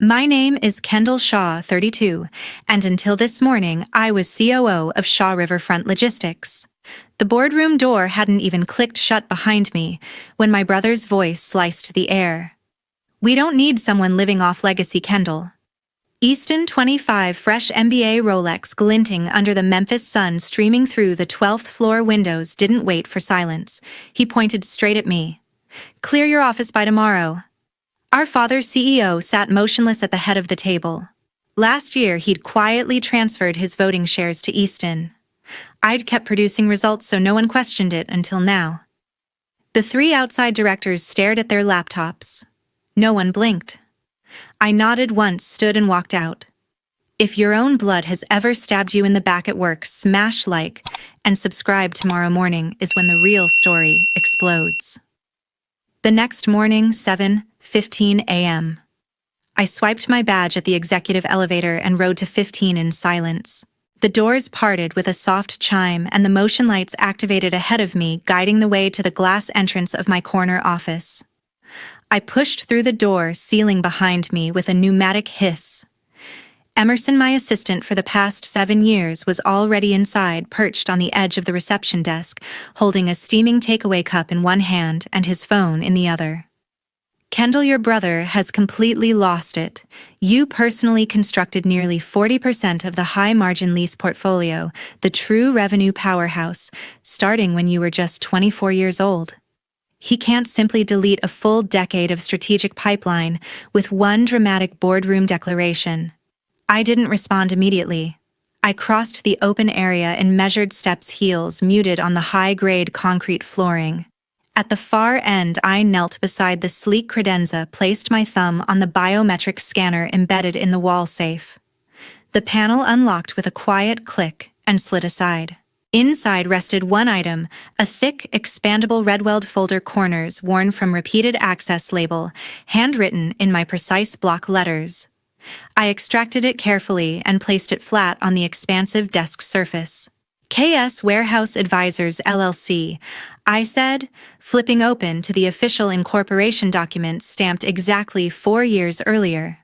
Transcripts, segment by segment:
My name is Kendall Shaw, 32, and until this morning, I was COO of Shaw Riverfront Logistics. The boardroom door hadn't even clicked shut behind me when my brother's voice sliced the air. We don't need someone living off legacy, Kendall. Easton 25 fresh MBA Rolex glinting under the Memphis sun streaming through the 12th floor windows didn't wait for silence. He pointed straight at me. Clear your office by tomorrow. Our father's CEO sat motionless at the head of the table. Last year, he'd quietly transferred his voting shares to Easton. I'd kept producing results so no one questioned it until now. The three outside directors stared at their laptops. No one blinked. I nodded once, stood and walked out. If your own blood has ever stabbed you in the back at work, smash like and subscribe tomorrow morning is when the real story explodes. The next morning, 7:15 a.m. I swiped my badge at the executive elevator and rode to 15 in silence. The doors parted with a soft chime and the motion lights activated ahead of me, guiding the way to the glass entrance of my corner office. I pushed through the door, sealing behind me with a pneumatic hiss. Emerson, my assistant for the past 7 years, was already inside, perched on the edge of the reception desk, holding a steaming takeaway cup in one hand and his phone in the other. Kendall, your brother has completely lost it. You personally constructed nearly 40% of the high-margin lease portfolio, the true revenue powerhouse, starting when you were just 24 years old. He can't simply delete a full decade of strategic pipeline with one dramatic boardroom declaration. I didn't respond immediately. I crossed the open area and measured steps' heels muted on the high-grade concrete flooring. At the far end, I knelt beside the sleek credenza, placed my thumb on the biometric scanner embedded in the wall safe. The panel unlocked with a quiet click and slid aside. Inside rested one item, a thick, expandable red-weld folder, corners worn from repeated access label, handwritten in my precise block letters. I extracted it carefully and placed it flat on the expansive desk surface. KS Warehouse Advisors LLC, I said, flipping open to the official incorporation document stamped exactly 4 years earlier.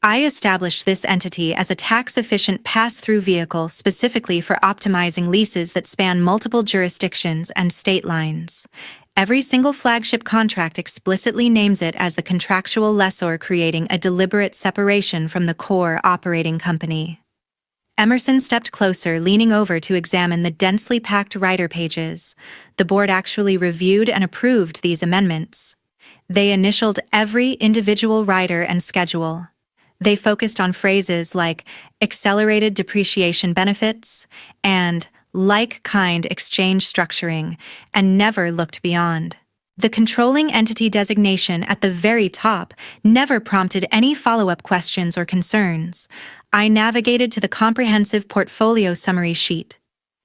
I established this entity as a tax-efficient pass-through vehicle specifically for optimizing leases that span multiple jurisdictions and state lines. Every single flagship contract explicitly names it as the contractual lessor, creating a deliberate separation from the core operating company. Emerson stepped closer, leaning over to examine the densely packed rider pages. The board actually reviewed and approved these amendments. They initialed every individual rider and schedule. They focused on phrases like accelerated depreciation benefits and like-kind exchange structuring, and never looked beyond. The controlling entity designation at the very top never prompted any follow-up questions or concerns. I navigated to the comprehensive portfolio summary sheet.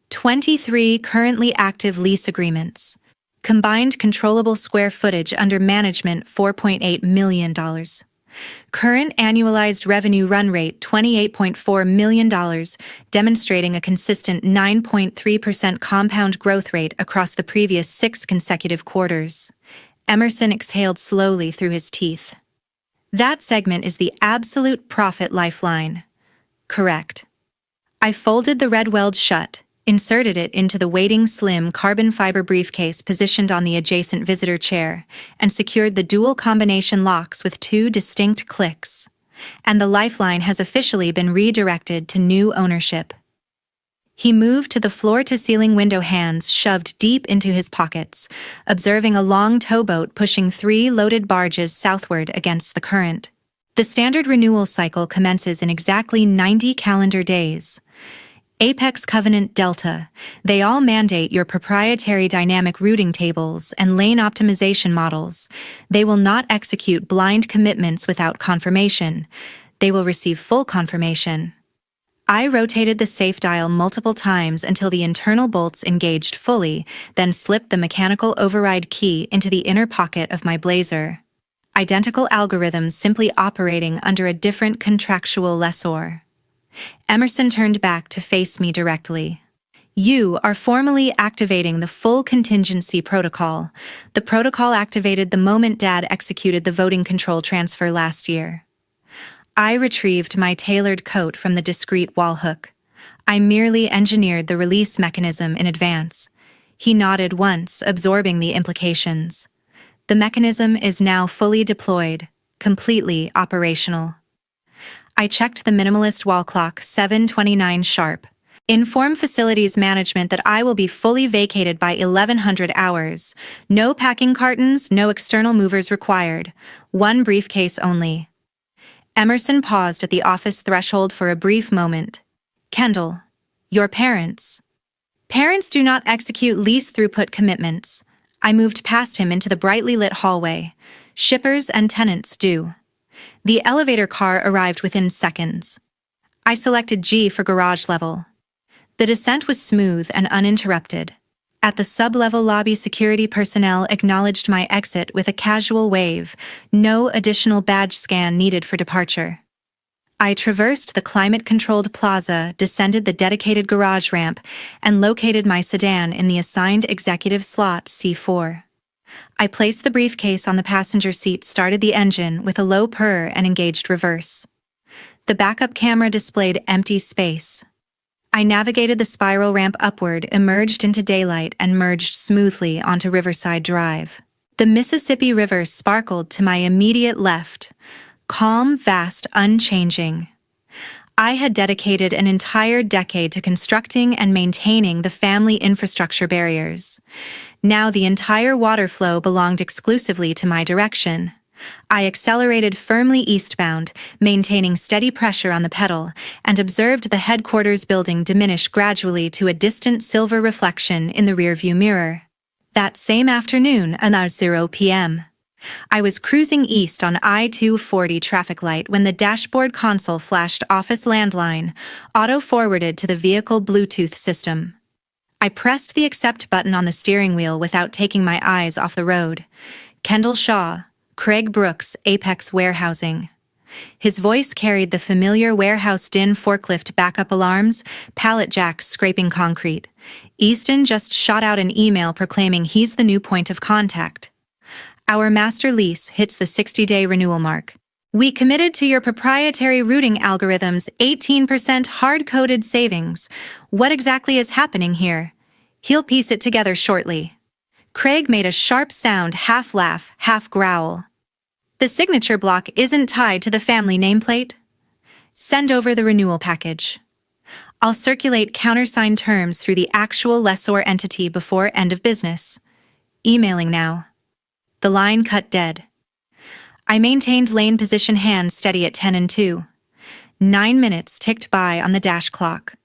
23 currently active lease agreements. Combined controllable square footage under management $4.8 million. Current annualized revenue run rate $28.4 million, demonstrating a consistent 9.3% compound growth rate across the previous 6 consecutive quarters. Emerson exhaled slowly through his teeth. That segment is the absolute profit lifeline. Correct. I folded the red weld shut, inserted it into the waiting slim carbon fiber briefcase positioned on the adjacent visitor chair, and secured the dual combination locks with 2 distinct clicks. And the lifeline has officially been redirected to new ownership. He moved to the floor-to-ceiling window, hands shoved deep into his pockets, observing a long towboat pushing 3 loaded barges southward against the current. The standard renewal cycle commences in exactly 90 calendar days. Apex Covenant Delta, they all mandate your proprietary dynamic routing tables and lane optimization models. They will not execute blind commitments without confirmation. They will receive full confirmation. I rotated the safe dial multiple times until the internal bolts engaged fully, then slipped the mechanical override key into the inner pocket of my blazer. Identical algorithms, simply operating under a different contractual lessor. Emerson turned back to face me directly. You are formally activating the full contingency protocol. The protocol activated the moment Dad executed the voting control transfer last year. I retrieved my tailored coat from the discreet wall hook. I merely engineered the release mechanism in advance. He nodded once, absorbing the implications. The mechanism is now fully deployed, completely operational. I checked the minimalist wall clock, 7:29 sharp. Inform facilities management that I will be fully vacated by 1100 hours. No packing cartons, no external movers required. One briefcase only. Emerson paused at the office threshold for a brief moment. Kendall, your parents. Parents do not execute lease throughput commitments. I moved past him into the brightly lit hallway. Shippers and tenants do. The elevator car arrived within seconds. I selected G for garage level. The descent was smooth and uninterrupted. At the sub-level lobby, security personnel acknowledged my exit with a casual wave. No additional badge scan needed for departure. I traversed the climate-controlled plaza, descended the dedicated garage ramp, and located my sedan in the assigned executive slot C4. I placed the briefcase on the passenger seat, started the engine with a low purr, and engaged reverse. The backup camera displayed empty space. I navigated the spiral ramp upward, emerged into daylight, and merged smoothly onto Riverside Drive. The Mississippi River sparkled to my immediate left, calm, vast, unchanging. I had dedicated an entire decade to constructing and maintaining the family infrastructure barriers. Now the entire water flow belonged exclusively to my direction. I accelerated firmly eastbound, maintaining steady pressure on the pedal, and observed the headquarters building diminish gradually to a distant silver reflection in the rearview mirror. That same afternoon, about 0 p.m., I was cruising east on I-240 traffic light when the dashboard console flashed office landline, auto-forwarded to the vehicle Bluetooth system. I pressed the accept button on the steering wheel without taking my eyes off the road. Kendall Shaw, Craig Brooks, Apex Warehousing. His voice carried the familiar warehouse din: forklift backup alarms, pallet jacks scraping concrete. Easton just shot out an email proclaiming he's the new point of contact. Our master lease hits the 60-day renewal mark. We committed to your proprietary routing algorithms 18% hard-coded savings. What exactly is happening here? He'll piece it together shortly. Craig made a sharp sound, half laugh, half growl. The signature block isn't tied to the family nameplate? Send over the renewal package. I'll circulate countersigned terms through the actual lessor entity before end of business. Emailing now. The line cut dead. I maintained lane position, hands steady at 10 and 2. 9 minutes ticked by on the dash clock.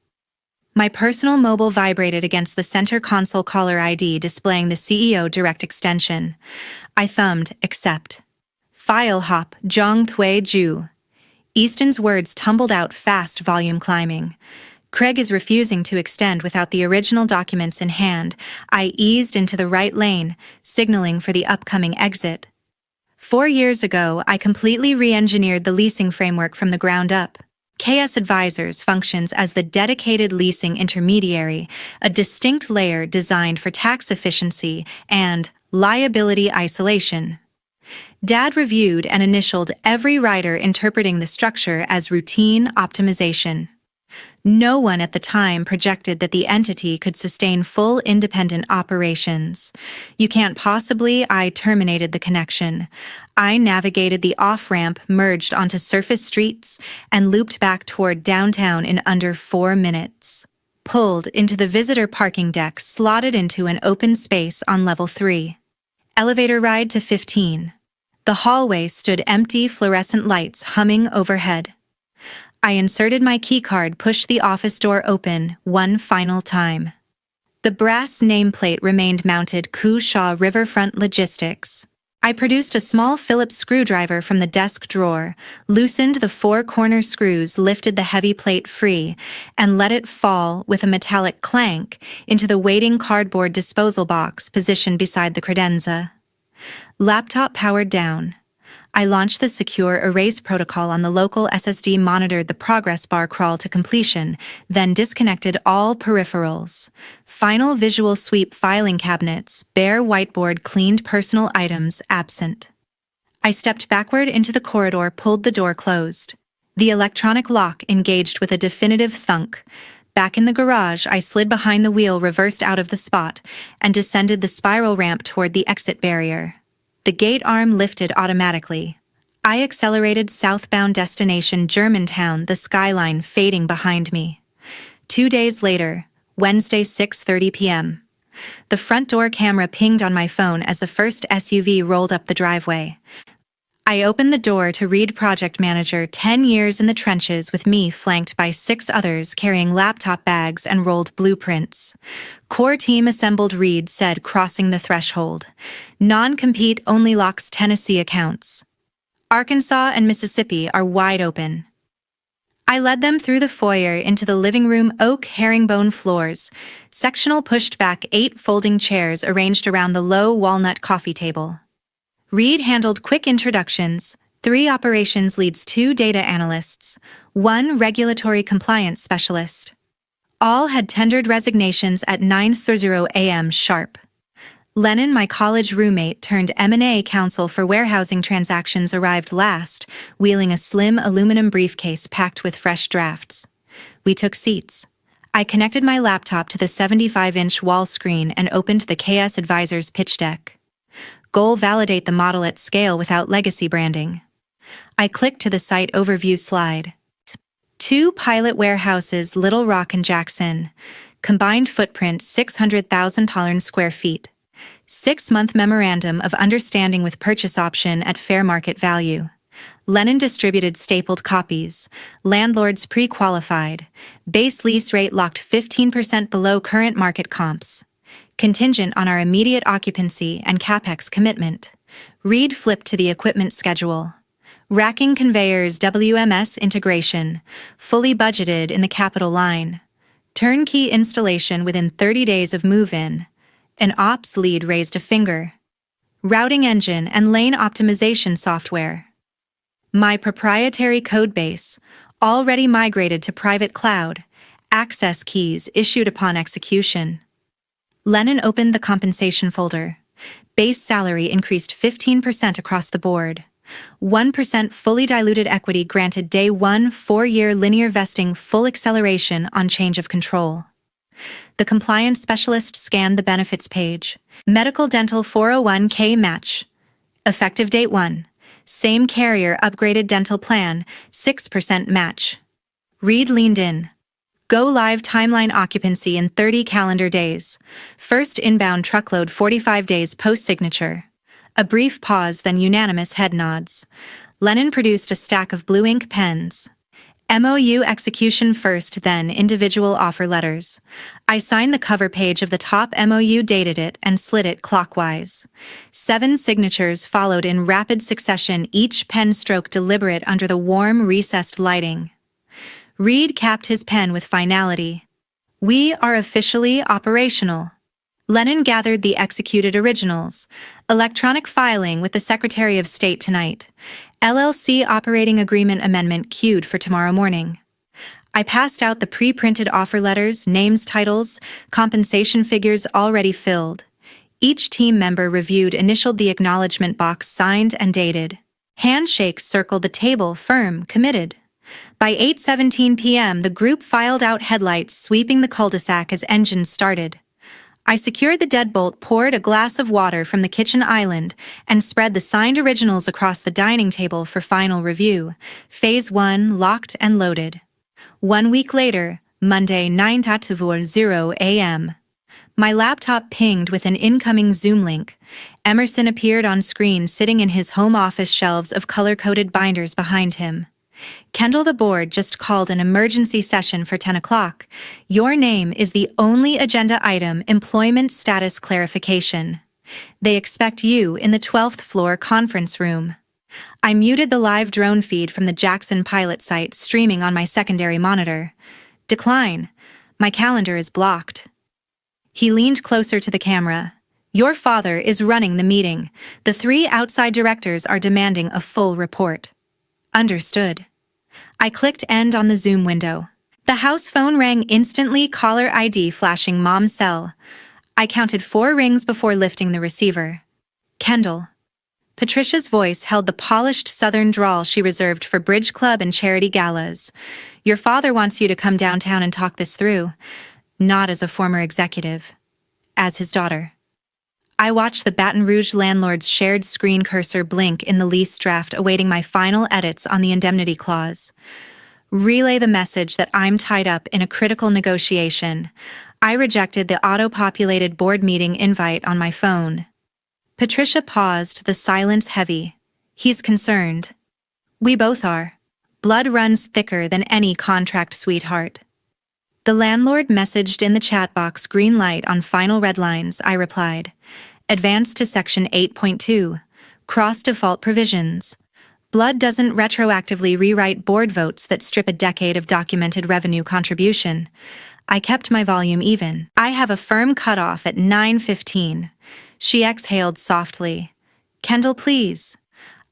My personal mobile vibrated against the center console caller ID displaying the CEO direct extension. I thumbed accept. File hop, Zhang Thui Ju. Easton's words tumbled out fast, volume climbing. Craig is refusing to extend without the original documents in hand. I eased into the right lane, signaling for the upcoming exit. 4 years ago, I completely re-engineered the leasing framework from the ground up. KS Advisors functions as the dedicated leasing intermediary, a distinct layer designed for tax efficiency and liability isolation. Dad reviewed and initialed every writer interpreting the structure as routine optimization. No one at the time projected that the entity could sustain full independent operations. You can't possibly. I terminated the connection. I navigated the off-ramp, merged onto surface streets, and looped back toward downtown in under 4 minutes. Pulled into the visitor parking deck, slotted into an open space on level 3. Elevator ride to 15. The hallway stood empty, fluorescent lights humming overhead. I inserted my keycard, pushed the office door open one final time. The brass nameplate remained mounted: Coup Shaw Riverfront Logistics. I produced a small Phillips screwdriver from the desk drawer, loosened the 4 corner screws, lifted the heavy plate free, and let it fall with a metallic clank into the waiting cardboard disposal box positioned beside the credenza. Laptop powered down. I launched the secure erase protocol on the local SSD, monitored the progress bar crawl to completion, then disconnected all peripherals. Final visual sweep: filing cabinets, bare whiteboard, cleaned personal items absent. I stepped backward into the corridor, pulled the door closed. The electronic lock engaged with a definitive thunk. Back in the garage, I slid behind the wheel, reversed out of the spot, and descended the spiral ramp toward the exit barrier. The gate arm lifted automatically. I accelerated southbound destination Germantown, the skyline fading behind me. 2 days later, Wednesday 6:30 p.m. The front door camera pinged on my phone as the first SUV rolled up the driveway. I opened the door to read project manager, 10 years in the trenches with me flanked by 6 others carrying laptop bags and rolled blueprints. Core team assembled, Reed said, crossing the threshold. Non-compete only locks Tennessee accounts. Arkansas and Mississippi are wide open. I led them through the foyer into the living room, oak herringbone floors, sectional pushed back 8 folding chairs arranged around the low walnut coffee table. Reed handled quick introductions, 3 operations leads, 2 data analysts, 1 regulatory compliance specialist. All had tendered resignations at 9:00 a.m. sharp. Lennon, my college roommate turned M&A counsel for warehousing transactions, arrived last, wheeling a slim aluminum briefcase packed with fresh drafts. We took seats. I connected my laptop to the 75-inch wall screen and opened the KS Advisors pitch deck. Goal: validate the model at scale without legacy branding. I clicked to the site overview slide. 2 pilot warehouses, Little Rock and Jackson. Combined footprint 600,000 square feet. 6-month memorandum of understanding with purchase option at fair market value. Lennon distributed stapled copies. Landlords pre-qualified. Base lease rate locked 15% below current market comps. Contingent on our immediate occupancy and CapEx commitment. Reed flipped to the equipment schedule. Racking conveyors, WMS integration, fully budgeted in the capital line. Turnkey installation within 30 days of move-in. An ops lead raised a finger. Routing engine and lane optimization software. My proprietary codebase, already migrated to private cloud. Access keys issued upon execution. Lennon opened the compensation folder. Base salary increased 15% across the board. 1% fully diluted equity granted day 1, 4-year linear vesting, full acceleration on change of control. The compliance specialist scanned the benefits page. Medical dental 401k match. Effective date 1. Same carrier upgraded dental plan, 6% match. Reed leaned in. Go live timeline: occupancy in 30 calendar days. First inbound truckload 45 days post-signature. A brief pause, then unanimous head nods. Lennon produced a stack of blue ink pens. MOU execution first, then individual offer letters. I signed the cover page of the top MOU, dated it, and slid it clockwise. 7 signatures followed in rapid succession, each pen stroke deliberate under the warm, recessed lighting. Reed capped his pen with finality. We are officially operational. Lennon gathered the executed originals. Electronic filing with the Secretary of State tonight. LLC operating agreement amendment queued for tomorrow morning. I passed out the pre-printed offer letters, names, titles, compensation figures already filled. Each team member reviewed, initialed the acknowledgement box, signed and dated. Handshakes circled the table, firm, committed. By 8:17 p.m., the group filed out, headlights sweeping the cul-de-sac as engines started. I secured the deadbolt, poured a glass of water from the kitchen island, and spread the signed originals across the dining table for final review. Phase 1 locked and loaded. 1 week later, Monday 9:00 a.m. My laptop pinged with an incoming Zoom link. Emerson appeared on screen, sitting in his home office, shelves of color-coded binders behind him. Kendall, the board just called an emergency session for 10 o'clock. Your name is the only agenda item, employment status clarification. They expect you in the 12th floor conference room. I muted the live drone feed from the Jackson pilot site, streaming on my secondary monitor. Decline. My calendar is blocked. He leaned closer to the camera. Your father is running the meeting. The 3 outside directors are demanding a full report. Understood. I clicked end on the Zoom window. The house phone rang instantly, caller ID flashing, mom's cell. I counted 4 rings before lifting the receiver. Kendall. Patricia's voice held the polished southern drawl she reserved for bridge club and charity galas. "Your father wants you to come downtown and talk this through. Not as a former executive. As his daughter." I watched the Baton Rouge landlord's shared screen cursor blink in the lease draft awaiting my final edits on the indemnity clause. "Relay the message that I'm tied up in a critical negotiation." I rejected the auto-populated board meeting invite on my phone. Patricia paused, the silence heavy. "He's concerned." "We both are. Blood runs thicker than any contract, sweetheart." The landlord messaged in the chat box, "Green light on final red lines," I replied. "Advance to Section 8.2. Cross-default provisions. Blood doesn't retroactively rewrite board votes that strip a decade of documented revenue contribution." I kept my volume even. "I have a firm cutoff at 9:15. She exhaled softly. "Kendall, please."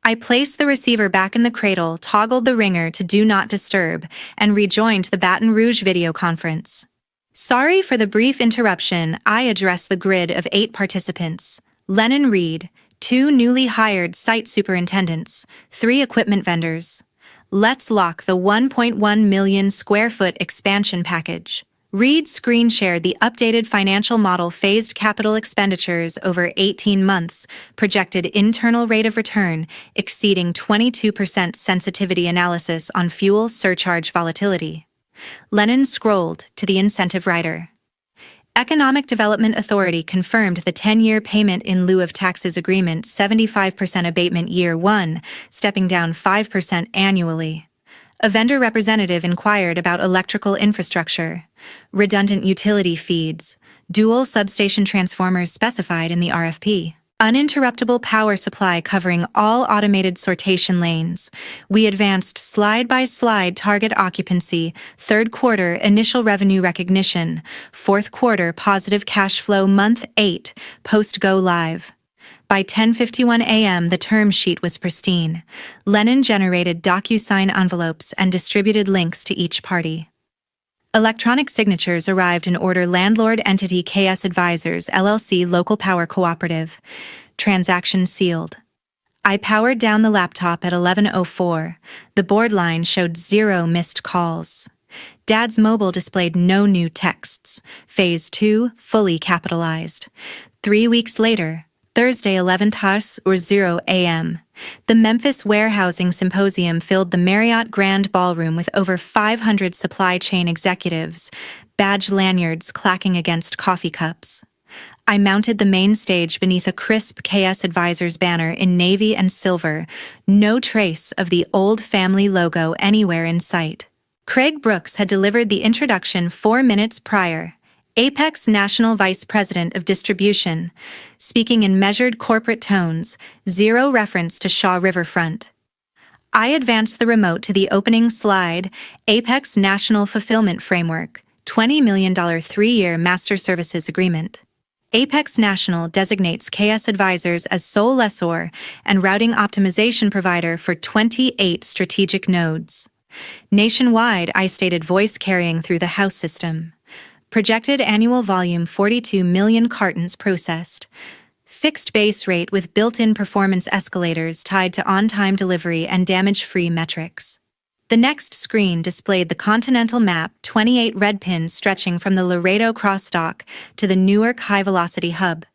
I placed the receiver back in the cradle, toggled the ringer to Do Not Disturb, and rejoined the Baton Rouge video conference. "Sorry for the brief interruption." I addressed the grid of 8 participants. Lennon Reed, 2 newly hired site superintendents, 3 equipment vendors. "Let's lock the 1.1 million square foot expansion package." Reed screen shared the updated financial model, phased capital expenditures over 18 months, projected internal rate of return exceeding 22% sensitivity analysis on fuel surcharge volatility. Lennon scrolled to the incentive rider. Economic Development Authority confirmed the 10-year payment in lieu of taxes agreement, 75% abatement year 1, stepping down 5% annually. A vendor representative inquired about electrical infrastructure, redundant utility feeds, dual substation transformers specified in the RFP, uninterruptible power supply covering all automated sortation lanes. We advanced slide-by-slide target occupancy, 3rd quarter initial revenue recognition, 4th quarter positive cash flow, month 8, post-go live. By 10:51 a.m., the term sheet was pristine. Lennon generated DocuSign envelopes and distributed links to each party. Electronic signatures arrived in order. Landlord entity KS Advisors, LLC, Local Power Cooperative. Transaction sealed. I powered down the laptop at 11:04. The board line showed 0 missed calls. Dad's mobile displayed no new texts. Phase 2, fully capitalized. 3 weeks later, Thursday, 11th house or 0 a.m. The Memphis Warehousing Symposium filled the Marriott Grand Ballroom with over 500 supply chain executives, badge lanyards clacking against coffee cups. I mounted the main stage beneath a crisp KS Advisors banner in navy and silver, no trace of the old family logo anywhere in sight. Craig Brooks had delivered the introduction 4 minutes prior. Apex National Vice President of Distribution, speaking in measured corporate tones, 0 reference to Shaw Riverfront. I advanced the remote to the opening slide, Apex National Fulfillment Framework, $20 million 3-year master services agreement. Apex National designates KS Advisors as sole lessor and routing optimization provider for 28 strategic nodes. Nationwide, I stated voice carrying through the house system. Projected annual volume 42 million cartons processed. Fixed base rate with built-in performance escalators tied to on-time delivery and damage-free metrics. The next screen displayed the continental map, 28 red pins stretching from the Laredo crossdock to the Newark high-velocity hub.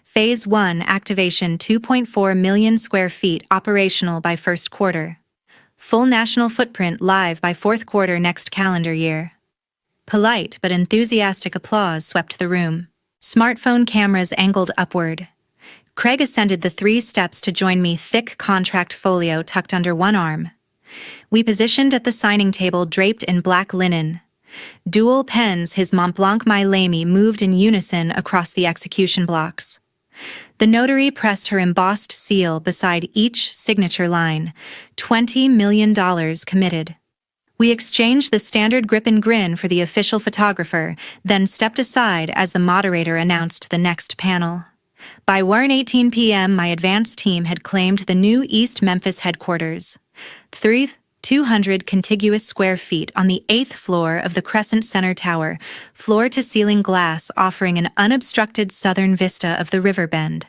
Phase 1 activation, 2.4 million square feet operational by 1st quarter. Full national footprint live by 4th quarter next calendar year. Polite but enthusiastic applause swept the room. Smartphone cameras angled upward. Craig ascended the 3 steps to join me, thick contract folio tucked under one arm. We positioned at the signing table draped in black linen. Dual pens, his Mont Blanc My Lamy, moved in unison across the execution blocks. The notary pressed her embossed seal beside each signature line. $20 million committed. We exchanged the standard grip and grin for the official photographer, then stepped aside as the moderator announced the next panel. By 1:18 p.m., my advance team had claimed the new East Memphis headquarters. 200 contiguous square feet on the 8th floor of the Crescent Center Tower, floor-to-ceiling glass offering an unobstructed southern vista of the river bend.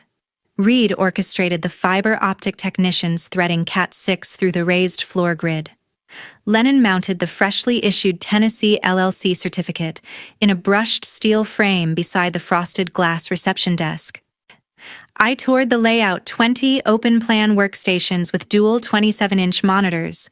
Reed orchestrated the fiber optic technicians threading Cat6 through the raised floor grid. Lennon mounted the freshly issued Tennessee LLC certificate in a brushed steel frame beside the frosted glass reception desk. I toured the layout 20 open-plan workstations with dual 27-inch monitors,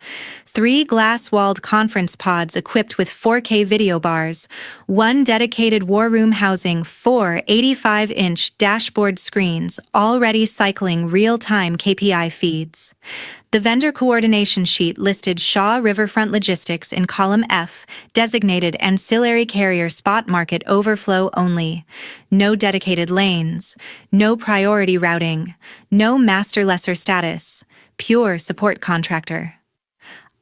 3 glass-walled conference pods equipped with 4K video bars, 1 dedicated war room housing 4 85-inch dashboard screens already cycling real-time KPI feeds. The vendor coordination sheet listed Shaw Riverfront Logistics in column F, designated ancillary carrier spot market overflow only. No dedicated lanes, no priority routing, no master-lesser status, pure support contractor.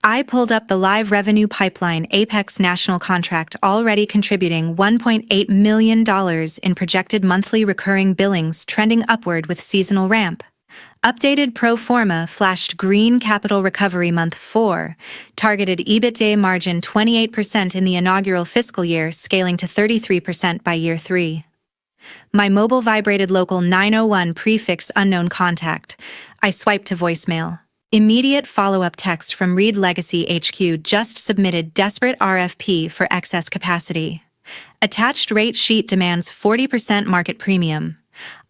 I pulled up the live revenue pipeline Apex national contract already contributing $1.8 million in projected monthly recurring billings trending upward with seasonal ramp. Updated pro forma flashed green capital recovery month 4, targeted EBITDA margin 28% in the inaugural fiscal year, scaling to 33% by year 3. My mobile vibrated local 901 prefix unknown contact. I swiped to voicemail. Immediate follow-up text from Reed Legacy HQ just submitted desperate RFP for excess capacity. Attached rate sheet demands 40% market premium.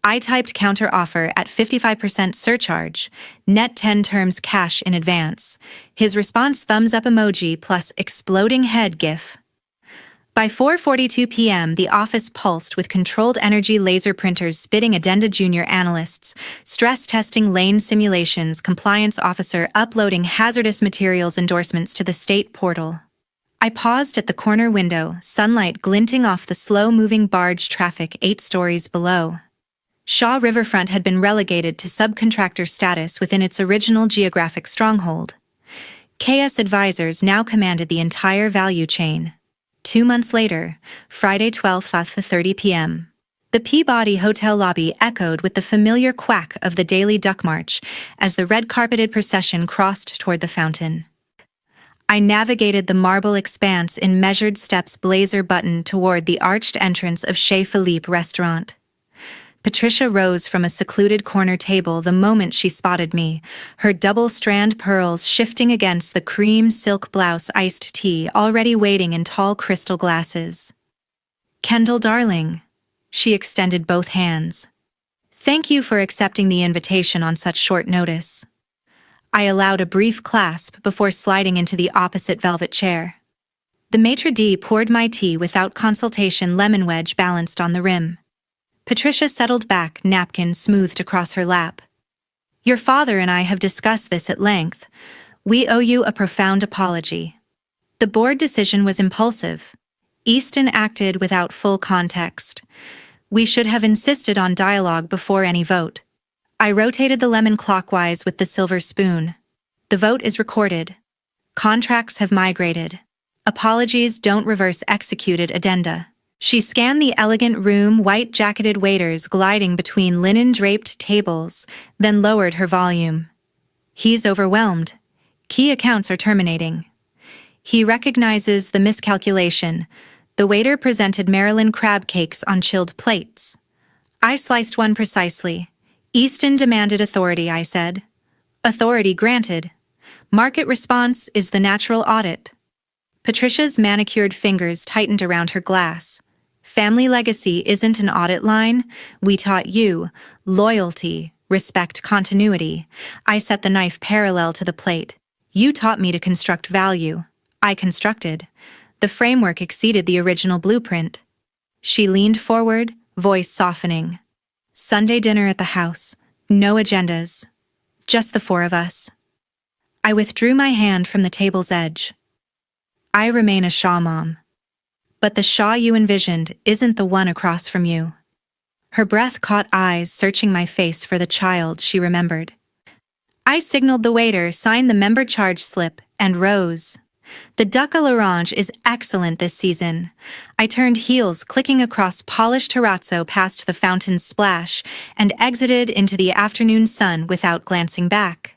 I typed counter offer at 55% surcharge, net 10 terms cash in advance. His response thumbs up emoji plus exploding head gif. By 4:42 p.m., the office pulsed with controlled energy laser printers spitting addenda junior analysts, stress testing lane simulations, compliance officer uploading hazardous materials endorsements to the state portal. I paused at the corner window, sunlight glinting off the slow-moving barge traffic 8 stories below. Shaw Riverfront had been relegated to subcontractor status within its original geographic stronghold. KS Advisors now commanded the entire value chain. 2 months later, Friday 12th at 30 p.m., the Peabody hotel lobby echoed with the familiar quack of the daily duck march as the red-carpeted procession crossed toward the fountain. I navigated the marble expanse in measured steps blazer button toward the arched entrance of Chez Philippe restaurant. Patricia rose from a secluded corner table the moment she spotted me, her double-strand pearls shifting against the cream silk blouse iced tea already waiting in tall crystal glasses. "Kendall, darling." She extended both hands. "Thank you for accepting the invitation on such short notice." I allowed a brief clasp before sliding into the opposite velvet chair. The maitre d' poured my tea without consultation, lemon wedge balanced on the rim. Patricia settled back, napkin smoothed across her lap. "Your father and I have discussed this at length. We owe you a profound apology. The board decision was impulsive. Easton acted without full context. We should have insisted on dialogue before any vote." I rotated the lemon clockwise with the silver spoon. "The vote is recorded. Contracts have migrated. Apologies don't reverse executed addenda." She scanned the elegant room, white-jacketed waiters gliding between linen-draped tables, then lowered her volume. "He's overwhelmed. Key accounts are terminating." He recognizes the miscalculation. The waiter presented Maryland crab cakes on chilled plates. I sliced one precisely. "Easton demanded authority," I said. "Authority granted. Market response is the natural audit." Patricia's manicured fingers tightened around her glass. "Family legacy isn't an audit line. We taught you loyalty, respect, continuity." I set the knife parallel to the plate. "You taught me to construct value. I constructed. The framework exceeded the original blueprint." She leaned forward, voice softening. "Sunday dinner at the house. No agendas. Just the 4 of us." I withdrew my hand from the table's edge. "I remain a Shaw mom. But the Shaw you envisioned isn't the one across from you." Her breath caught eyes searching my face for the child she remembered. I signaled the waiter, signed the member charge slip, and rose. "The duck à l'orange is excellent this season." I turned heels, clicking across polished terrazzo past the fountain's splash, and exited into the afternoon sun without glancing back.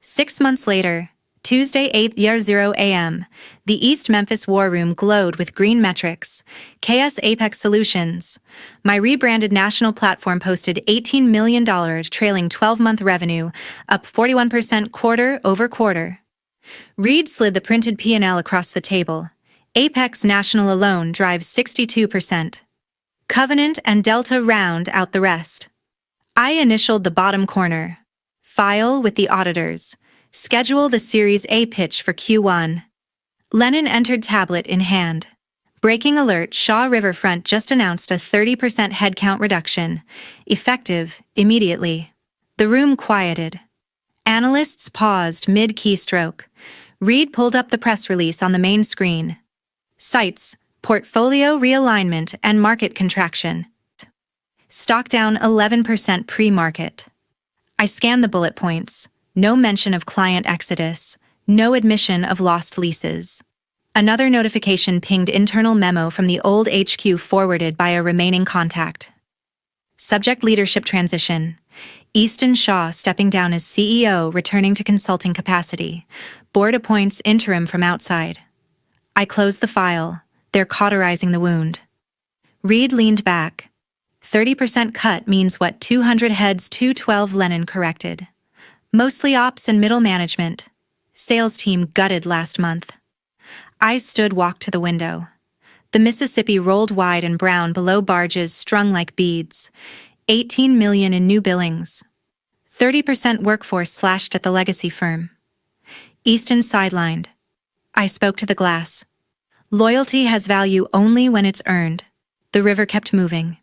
6 months later, Tuesday 8:00 a.m. The East Memphis War Room glowed with green metrics. KS Apex Solutions. My rebranded national platform posted $18 million trailing 12-month revenue, up 41% quarter over quarter. Reed slid the printed P&L across the table. Apex National alone drives 62%. Covenant and Delta round out the rest. I initialed the bottom corner. File with the auditors. Schedule the Series A pitch for Q1. Lennon entered tablet in hand. Breaking alert, Shaw Riverfront just announced a 30% headcount reduction, effective immediately. The room quieted. Analysts paused mid-keystroke. Reed pulled up the press release on the main screen. Sites, portfolio realignment and market contraction. Stock down 11% pre-market. I scanned the bullet points. No mention of client exodus. No admission of lost leases. Another notification pinged internal memo from the old HQ forwarded by a remaining contact. Subject leadership transition. Easton Shaw stepping down as CEO, returning to consulting capacity. Board appoints interim from outside. I closed the file. They're cauterizing the wound. Reed leaned back. 30% cut means what? 200 heads, 212 Lennon corrected. Mostly ops and middle management. Sales team gutted last month. I walked to the window. The Mississippi rolled wide and brown below barges strung like beads. 18 million in new billings. 30% workforce slashed at the legacy firm. Easton sidelined. I spoke to the glass. Loyalty has value only when it's earned. The river kept moving.